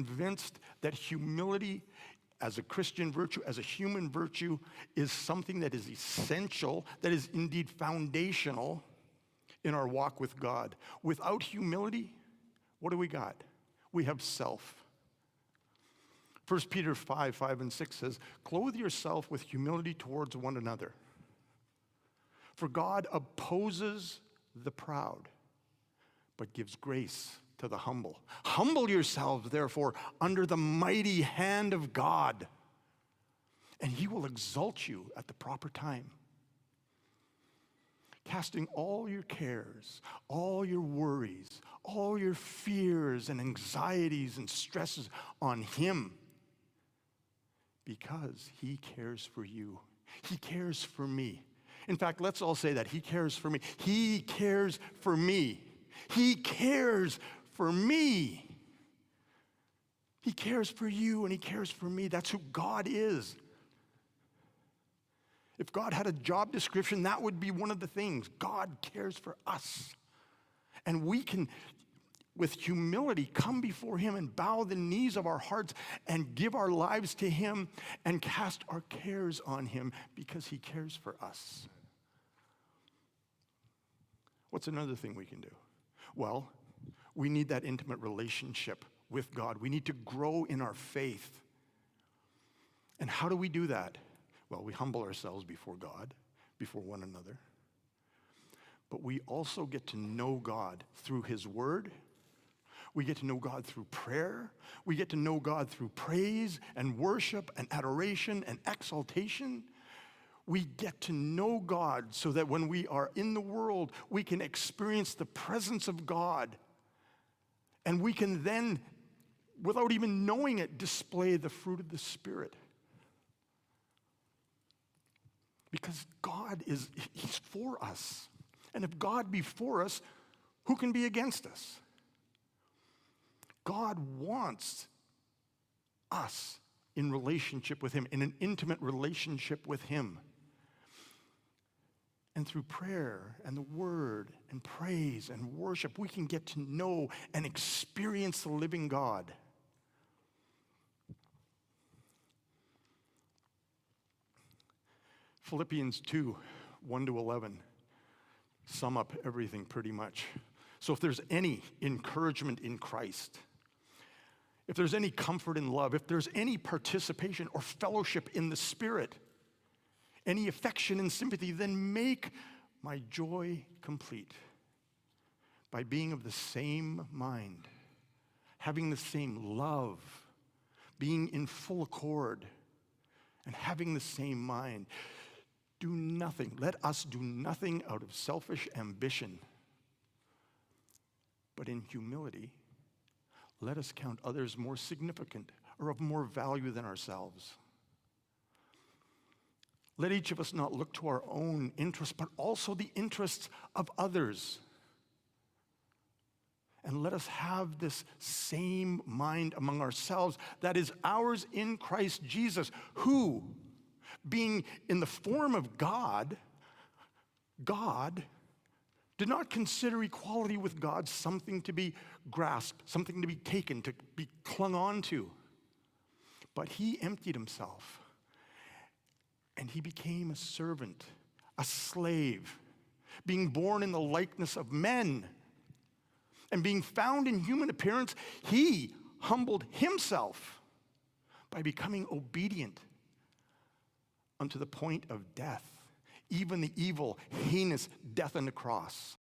convinced that humility as a Christian virtue, as a human virtue, is something that is essential, that is indeed foundational in our walk with God. Without humility, what do we got? We have self. 1 Peter 5:5-6 says, "Clothe yourself with humility towards one another. For God opposes the proud, but gives grace to the humble. Humble yourselves, therefore, under the mighty hand of God, and he will exalt you at the proper time. Casting all your cares, all your worries, all your fears and anxieties and stresses on him, because he cares for you. He cares for me." In fact, let's all say that. He cares for me. He cares for me. He cares for me. He cares for you and he cares for me. That's who God is. If God had a job description, that would be one of the things. God cares for us. And we can, with humility, come before him and bow the knees of our hearts and give our lives to him and cast our cares on him because he cares for us. What's another thing we can do? Well, we need that intimate relationship with God. We need to grow in our faith. And how do we do that? Well, we humble ourselves before God, before one another. But we also get to know God through his word. We get to know God through prayer. We get to know God through praise and worship and adoration and exaltation. We get to know God so that when we are in the world, we can experience the presence of God. And we can then, without even knowing it, display the fruit of the Spirit. Because God he's for us. And if God be for us, who can be against us? God wants us in relationship with him, in an intimate relationship with him. And through prayer and the word and praise and worship, we can get to know and experience the living God. Philippians 2:1-11 sum up everything pretty much. So if there's any encouragement in Christ, if there's any comfort in love, if there's any participation or fellowship in the Spirit, any affection and sympathy, then make my joy complete by being of the same mind, having the same love, being in full accord, and having the same mind. Let us do nothing out of selfish ambition, but in humility, let us count others more significant or of more value than ourselves. Let each of us not look to our own interests, but also the interests of others. And let us have this same mind among ourselves that is ours in Christ Jesus, who, being in the form of God did not consider equality with God something to be grasped, something to be taken, to be clung on to. But he emptied himself, and he became a servant, a slave, being born in the likeness of men. And being found in human appearance, he humbled himself by becoming obedient unto the point of death, even the evil, heinous death on the cross.